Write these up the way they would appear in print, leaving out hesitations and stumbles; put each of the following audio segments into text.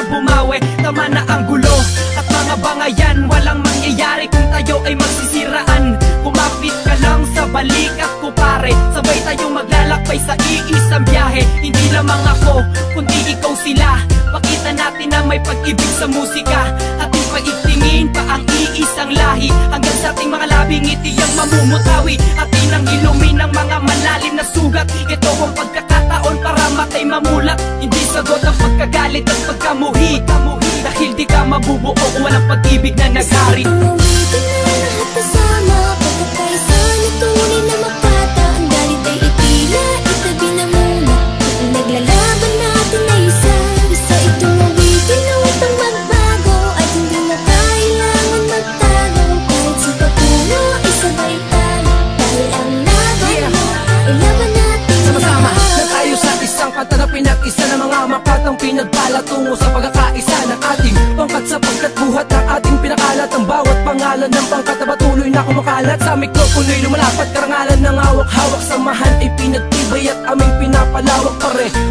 bumawi. Tama na ang gulo at mga bangayan, walang mangyayari kung tayo ay magsisiraan. Kumapit ka lang sa balikat ko pare, sabay tayong maglalakbay sa iisang biyahe. Hindi lamang ako, kundi ikaw sila. Pakita natin na may pag-ibig sa musika. Ating paigtingin pa ang iisang lahi, hanggang sa ating mga labing ngiti ang mamumutawi. Atin ang ilumin ng mga malalim na sugat. Ito ang pagkakataon para matay mamulat. Hindi sagot ang pagkagalit at pagkamuhi, dahil di ka mabubuo kung walang pag-ibig na naghari. Lahat kasama, pagkakaisan at tunay na makata. Ang galit ay itila, itabi na muna. Pinaglalaban natin na isa itong awitin na upang magbago. At hindi na kailangan magtago. Kahit sa patungo, isabay tayo. Dahil ang laban mo, ay laban natin. Sama-sama na tayo sa isang kanta na pinag-isa ng mga makatang pinagpala tungo sa pagkakaisa ng ating pangkat, sapagkat buhat ng ating pinakalat. Ang bawat pangalan ng pangkat na patuloy na kumakalat sa mikropono'y lumalapat. Karangalan ng hawak-hawak, samahan ay pinagtibay at aming pinapalawak.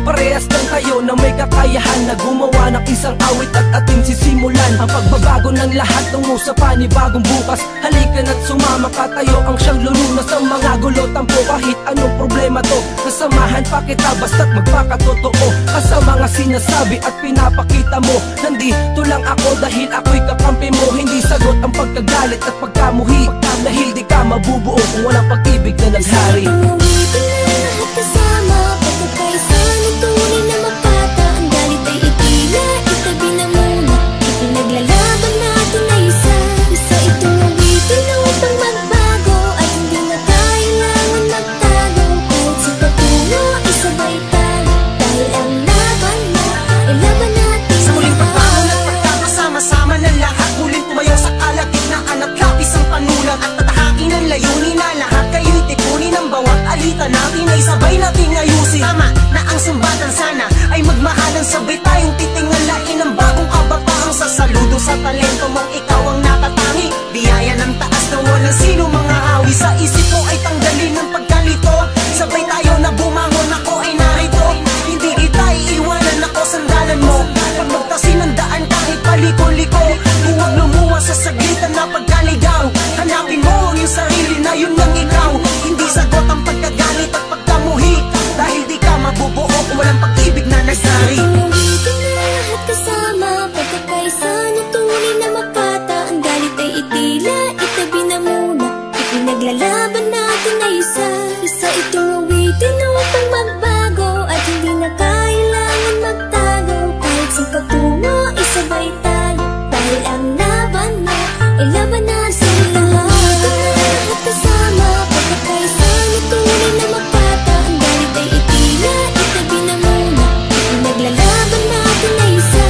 Parehas lang tayo na may kakayahan na gumawa ng isang awit at ating sisimulan ang pagbabago ng lahat tungo sa panibagong bukas. Halika na't sumama ka, tayo ang siyang lulunas ng mga gulo. Tampo kahit anong problema to, nasamahan pa kita basta't magpakatotoo ka sa mga sinasabi at pinapakita mo. Nandito lang ako dahil ako'y kakampi mo. Hindi sagot ang pagkagalit at pagkamuhi, dahil di ka mabubuo kung walang pag-ibig na naghari. Lahat kasama, pagkakaisan at tunay na makata. Ang galit ay itila, itabi na muna. Ipinaglalaban natin na isa itong awitin na upang magbago. At hindi na kailangan magtago. Kahit sa patungo, isabay tayo. Dahil ang laban mo, ay laban natin. Sa muling pagbangon at pagkakasama-sama ng lahat, muling tumayo sa kalagitnaan at lapis ang panulat. At tatahakin ang layunin na lahat kayo'y tipunin. Ang bawat alita natin ay sabay nating ayusin. Tama na ang sumbatan, sana ay magmahalan. Sabay tayong titingalain ang bagong kabataang sasaludo sa talento mong ikaw ang nakatangi. Biyaya ng taas na walang sino mga hawi. Sa isip ko ay tanggalin ng pagkalito. Sabay tayo na bumangon, ako ay narito. Hindi kita iiwanan, ako sandalan mo. Pag magtasin ng daan kahit paliko-liko, huwag lumuha sa saglitan na pagkaligaw. Hanapin mo ang iyong sarili na yun ang ikaw. Hindi sagot ang pagkagalit at pagkamuhi, dahil di ka mabubuo kung walang pag-ibig na nagsari. Ulitin na lahat kasama, pagkakaisan at tunay na makata. Ang galit ay itila, itabi na muna. Ipinaglalaban natin na isa itong awitin na upang magbago. At hindi na kailangan magtago. Kahit sa patungo, isabay tayo. Dahil ang laban mo, ay laban na sa lahat. Lahat kasama, pagkakaisan at tunay na makata. Ang galit ay itila, itabi na muna. Ipinaglalaban natin na isa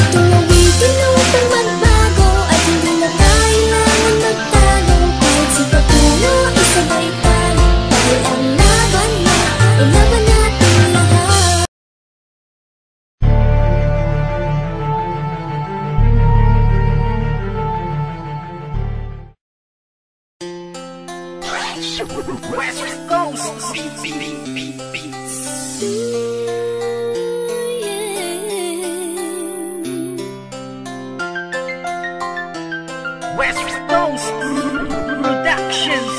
itong awitin na upang magbago. At hindi na kailangan magtago. Kahit sa patungo, isabay tayo. Dahil ang laban mo, ay laban natin lahat. West Coast Beats. West Coast Productions.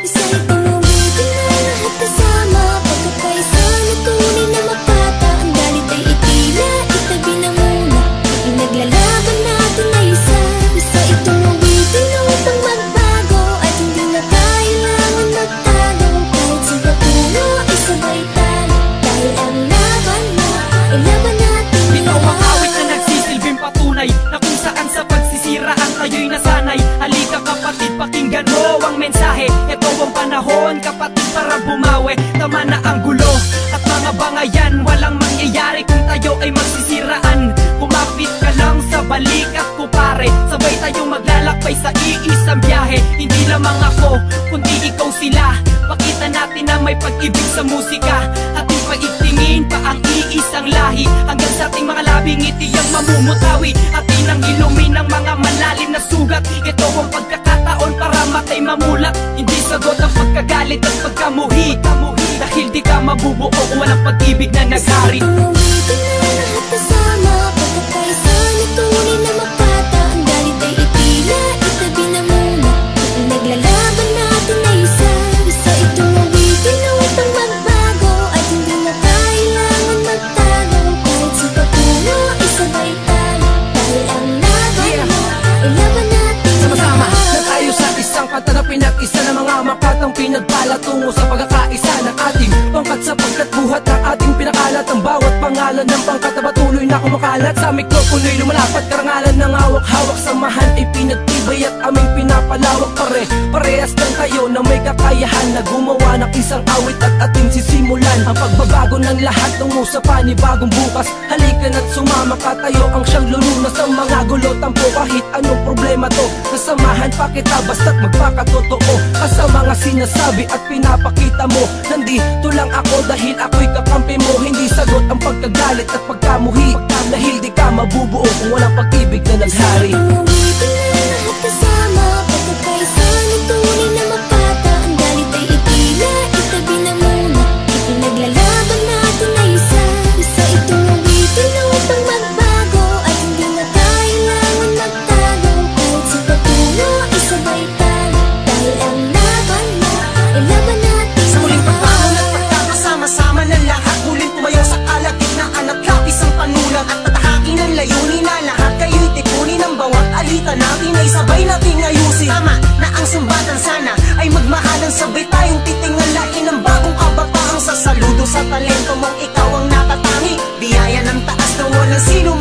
Isa itong awitin na lahat kasama, pagkakaisan at tunay na makata. Ang galit ay itila, itabi na muna. Ipinaglalaban natin na isa itong awitin na upang magbago. At hindi na kailangan magtago. Kahit sa patungo, isabay tayo. Dahil ang laban mo, ay laban natin Ikaw ang lahat. awit na nagsisilbing patunay na kung saan sa pagsisiraan tayo'y nasanay. Halika kapatid, pakinggan mo ang mensahe. Ito ang panahon kapatid para bumawi. Tama na ang gulo at mga bangayan, walang mangyayari kung tayo ay magsisiraan. Kumapit ka lang sa balikat ko pare, sabay tayong maglalakbay sa iisang biyahe. Hindi lamang ako, kundi ikaw sila. Pakita natin na may pag-ibig sa musika. Ating paigtingin pa ang iisang lahi, hanggang sa ating mga labing ngiti ang mamumutawi. Atin ang ilumin ng mga malalim na sugat. Ito ang pagkakataon para matay mamulat. Hindi sagot ang pagkagalit at pagkamuhi. Dahil di ka mabubuo kung walang pag-ibig na naghari. Umitin na lahat kasama, pagkakaisa na tunay na makata. Ang galit ay itila, itabi na muna. Ipinaglalaban natin na isa itong awitin na upang magbago. At hindi na kailangan magtago. Kahit sa pagpuno, isabay tayo. Dahil ang laban mo, ay laban natin. Sama-sama na tayo sa isang kanta na pinag-isa ng mga makatang pinagpala tungo sa pagkakaisa ng ating pangkat, sapagkat buhat ng ating pinakalat. Ang bawat pangalan ng pangkat na patuloy na kumakalat. Sa mikropono'y lumalapat, karangalan ng hawak-hawak. Samahan ay pinagtibay at aming pinapalawak. Parehas lang kayo na may kakayahan na gumawa ng isang awit at ating sisimulan ang pagbabago ng lahat tungo sa panibagong bukas. Halika na't sumama ka, tayo ang siyang lulunas ng mga gulo. Tampo kahit anong problema to, nasamahan pa kita basta't magpakatotoo ka sa mga sinasabi at pinapakita mo. Nandito lang ako dahil ako'y kakampi mo. Hindi sagot ang pagkagalit at pagkamuhi. Dahil di ka mabubuo kung walang pag-ibig na naghari. Umitin na lahat kasama, pagkakaisa na tunay na makata. Ang galit ay itila, itabi na muna. Ipinaglalaban natin na isa itong awitin na upang magbago. At hindi na kailangan magtago. Kahit sa pagpuno, isabay tayo. Dahil ang laban mo, ay laban natin. Sa muling pagbangon at pagkakasama-sama ng lahat, muling tumayo sa kalagitnaan at lapis ang panulat. At tatahakin ang layunin na lahat kayo'y tipunin ng bawat alita natin ay sabay nating ayusin. Tama na ang sumbatan, sana ay magmahalan, sabay tayong titingalain ang bagong kabataang sasaludo sa talento mong ikaw ang nakatangi. Biyaya ng taas na walang sino